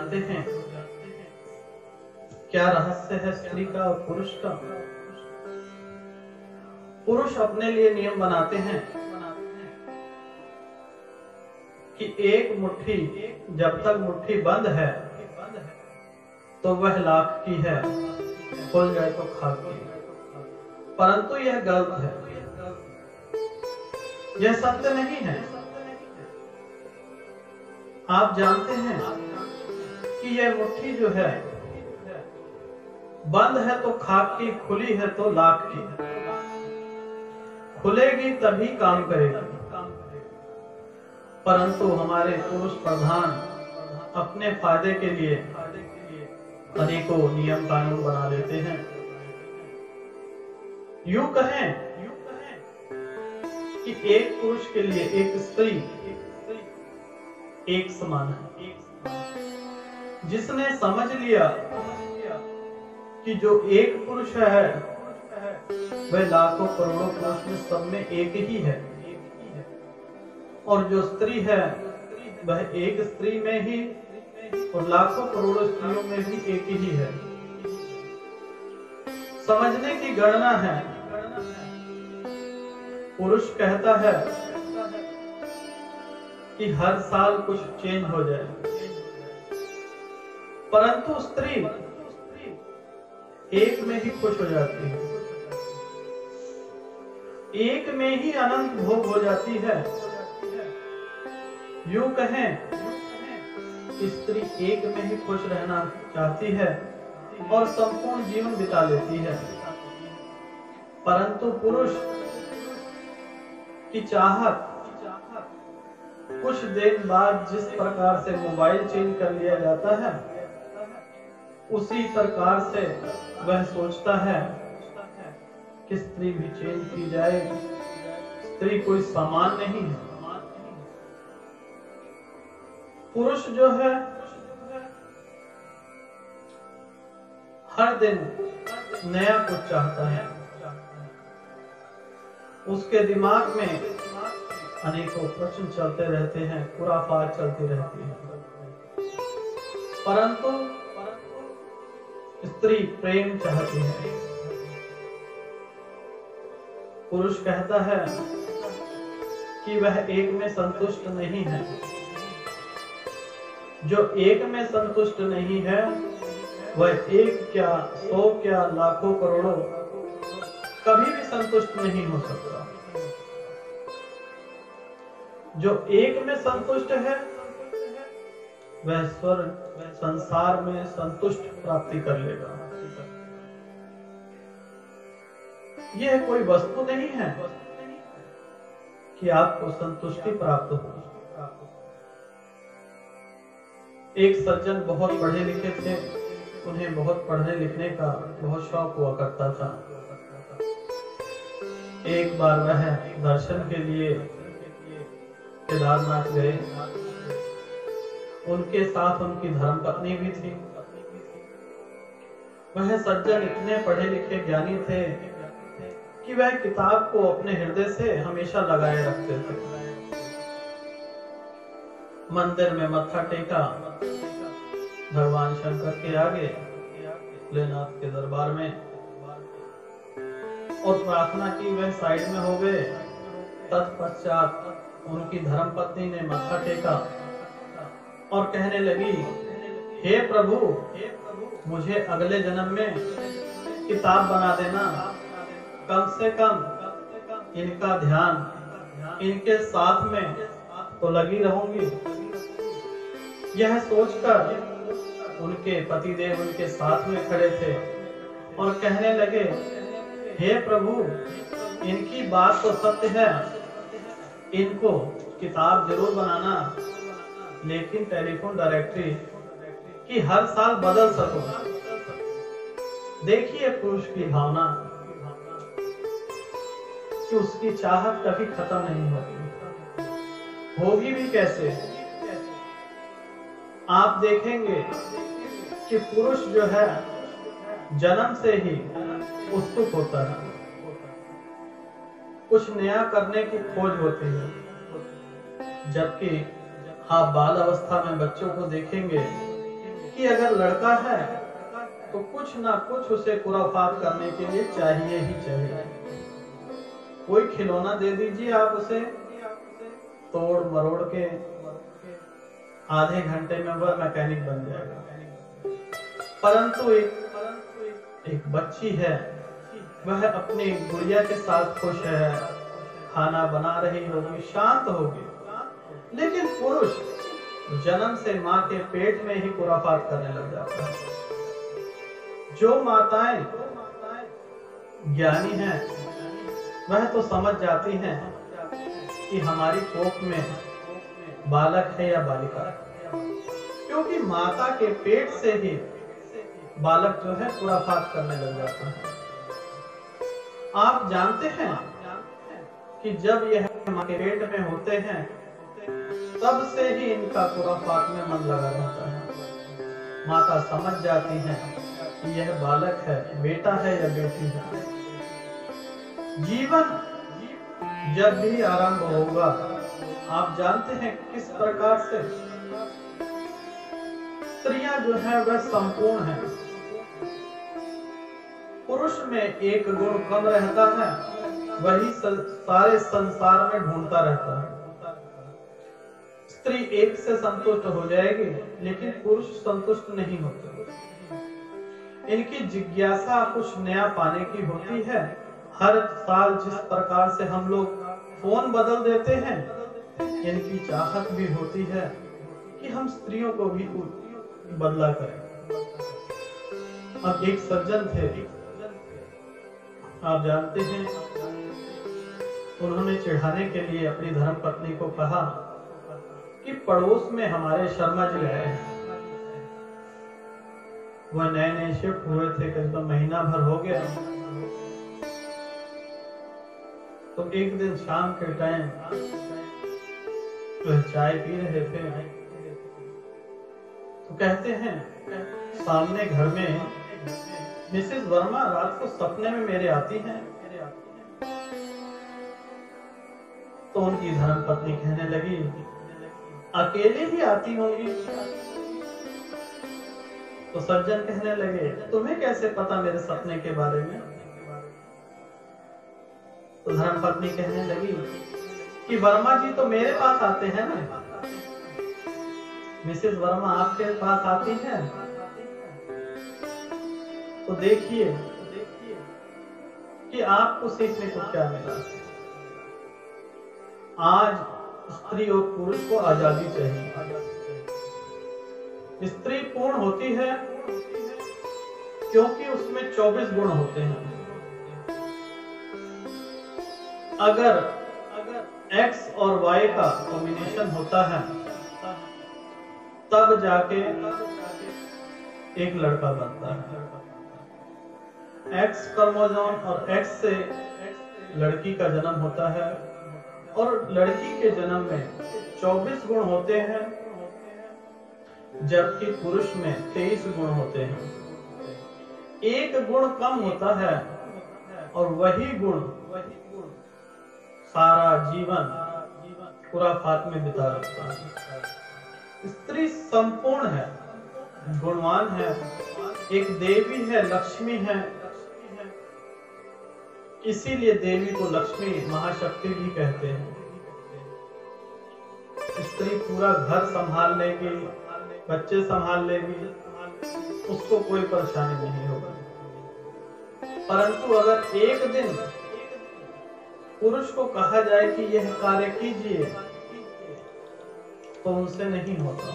जानते हैं क्या रहस्य है स्त्री का और पुरुष का? पुरुष अपने लिए नियम बनाते हैं कि एक मुट्ठी, जब तक मुट्ठी बंद है तो वह लाख की है, खुल जाए तो खाक की। परंतु यह गलत है, यह सत्य नहीं है। आप जानते हैं कि यह मुट्ठी जो है बंद है तो खाक की, खुली है तो लाख की। खुलेगी तभी काम करेगी। परंतु हमारे पुरुष प्रधान अपने फायदे के लिए अनेकों नियम कानून बना लेते हैं। यूं कहें कि एक पुरुष के लिए एक स्त्री एक समान है। जिसने समझ लिया कि जो एक पुरुष है वह लाखों करोड़ों पुरुष में सब में एक ही है, और जो स्त्री है वह एक स्त्री में ही और लाखों करोड़ों स्त्रियों में भी एक ही है। समझने की गणना है। पुरुष कहता है कि हर साल कुछ चेंज हो जाए, परंतु स्त्री एक में ही खुश हो जाती है, एक में ही अनंत भोग हो जाती है। यूं कहें, स्त्री एक में ही खुश रहना चाहती है और संपूर्ण जीवन बिता लेती है, परंतु पुरुष की चाहत कुछ दिन बाद जिस प्रकार से मोबाइल चेंज कर लिया जाता है, उसी प्रकार से वह सोचता है कि स्त्री भी चेंज की जाए। स्त्री कोई सामान नहीं है। पुरुष जो है हर दिन नया कुछ चाहता है। उसके दिमाग में अनेकों प्रश्न चलते रहते हैं, खुराफात चलती रहती है, परंतु स्त्री प्रेम चाहती है। पुरुष कहता है कि वह एक में संतुष्ट नहीं है। जो एक में संतुष्ट नहीं है वह एक क्या, 100 क्या, लाखों करोड़ों कभी भी संतुष्ट नहीं हो सकता। जो एक में संतुष्ट है वह स्वर्ग संसार में संतुष्ट प्राप्ति कर लेगा। यह कोई वस्तु नहीं है कि आपको संतुष्टि प्राप्त हो। एक सज्जन बहुत पढ़े लिखे थे, उन्हें बहुत पढ़ने लिखने का बहुत शौक हुआ करता था। एक बार वह दर्शन के लिए केदारनाथ गए। उनके साथ उनकी धर्मपत्नी भी थी। वह सज्जन इतने पढ़े लिखे ज्ञानी थे कि वह किताब को अपने हृदय से हमेशा लगाए रखते थे। मंदिर में मत्था टेका भगवान शंकर के आगे, भोलेनाथ के दरबार में, और प्रार्थना की। वह साइड में हो गए। तत्पश्चात उनकी धर्मपत्नी ने मत्था टेका और कहने लगी, हे प्रभु, मुझे अगले जन्म में किताब बना देना। कम से कम इनका ध्यान इनके साथ में तो लगी रहूंगी। यह सोचकर उनके पतिदेव उनके साथ में खड़े थे और कहने लगे, हे प्रभु, इनकी बात तो सत्य है, इनको किताब जरूर बनाना, लेकिन टेलीफोन डायरेक्टरी कि हर साल बदल सको। देखिए पुरुष की भावना कि उसकी चाहत कभी खत्म नहीं होती। होगी भी कैसे? आप देखेंगे कि पुरुष जो है जन्म से ही उत्सुक होता है, कुछ नया करने की खोज होती है। जबकि आप बाल अवस्था में बच्चों को देखेंगे कि अगर लड़का है तो कुछ ना कुछ उसे खुराफात करने के लिए चाहिए ही चाहिए। कोई खिलौना दे दीजिए आप उसे, तोड़ मरोड़ के आधे घंटे में वह मैकेनिक बन जाएगा। परंतु एक बच्ची है, वह अपनी गुड़िया के साथ खुश है, खाना बना रही होगी, शांत होगी। लेकिन पुरुष जन्म से माँ के पेट में ही खुराफात करने लग जाता है। जो माताएं ज्ञानी हैं वह तो समझ जाती हैं कि हमारी कोख में बालक है या बालिका, क्योंकि माता के पेट से ही बालक जो है खुराफात करने लग जाता है। आप जानते हैं कि जब यह माँ के पेट में होते हैं तब से ही इनका खुराफात में मन लगा रहता है। माता समझ जाती है कि यह बालक है, बेटा है या बेटी है। जीवन जब भी आरंभ होगा, आप जानते हैं किस प्रकार से स्त्रियां जो है वह संपूर्ण है। पुरुष में एक गुण कम रहता है, वही सारे संसार में ढूंढता रहता है। स्त्री एक से संतुष्ट हो जाएगी, लेकिन पुरुष संतुष्ट नहीं होते। इनकी जिज्ञासा कुछ नया पाने की होती है। हर साल जिस प्रकार से हम लोग फोन बदल देते हैं, इनकी चाहत भी होती है कि हम स्त्रियों को भी बदला करें। अब एक सज्जन थे, आप जानते हैं, उन्होंने चिढ़ाने के लिए अपनी धर्मपत्नी को कहा कि पड़ोस में हमारे शर्मा जी रहे हैं। वह नए नए शिफ्ट हुए थे, करीबन महीना भर हो गया। तो एक दिन शाम के टाइम वह चाय पी रहे थे, तो कहते हैं सामने घर में मिसेस वर्मा रात को सपने में मेरे आती हैं। तो उनकी धर्मपत्नी कहने लगी, अकेले ही आती होंगी। तो सज्जन कहने लगे, तुम्हें कैसे पता मेरे सपने के बारे में? तो धर्मपत्नी कहने लगी कि वर्मा जी तो मेरे पास आते हैं ना, मिसेस वर्मा आपके पास आती हैं। तो देखिए कि आपको सीखने को क्या मिला। आज स्त्री और पुरुष को आजादी चाहिए। स्त्री पूर्ण होती है क्योंकि उसमें 24 गुण होते हैं। अगर X और Y का कॉम्बिनेशन होता है तब जाके एक लड़का बनता है। X क्रोमोसोम और X से लड़की का जन्म होता है और लड़की के जन्म में 24 गुण होते हैं, जबकि पुरुष में 23 गुण होते हैं। एक गुण कम होता है और वही गुण सारा जीवन खुराफात में बिता रखता है। स्त्री संपूर्ण है, गुणवान है, एक देवी है, लक्ष्मी है। इसीलिए देवी को लक्ष्मी महाशक्ति भी कहते हैं। स्त्री पूरा घर संभाल लेगी, बच्चे संभाल लेगी, उसको कोई परेशानी नहीं होगी। परंतु अगर एक दिन पुरुष को कहा जाए कि यह कार्य कीजिए तो उनसे नहीं होता।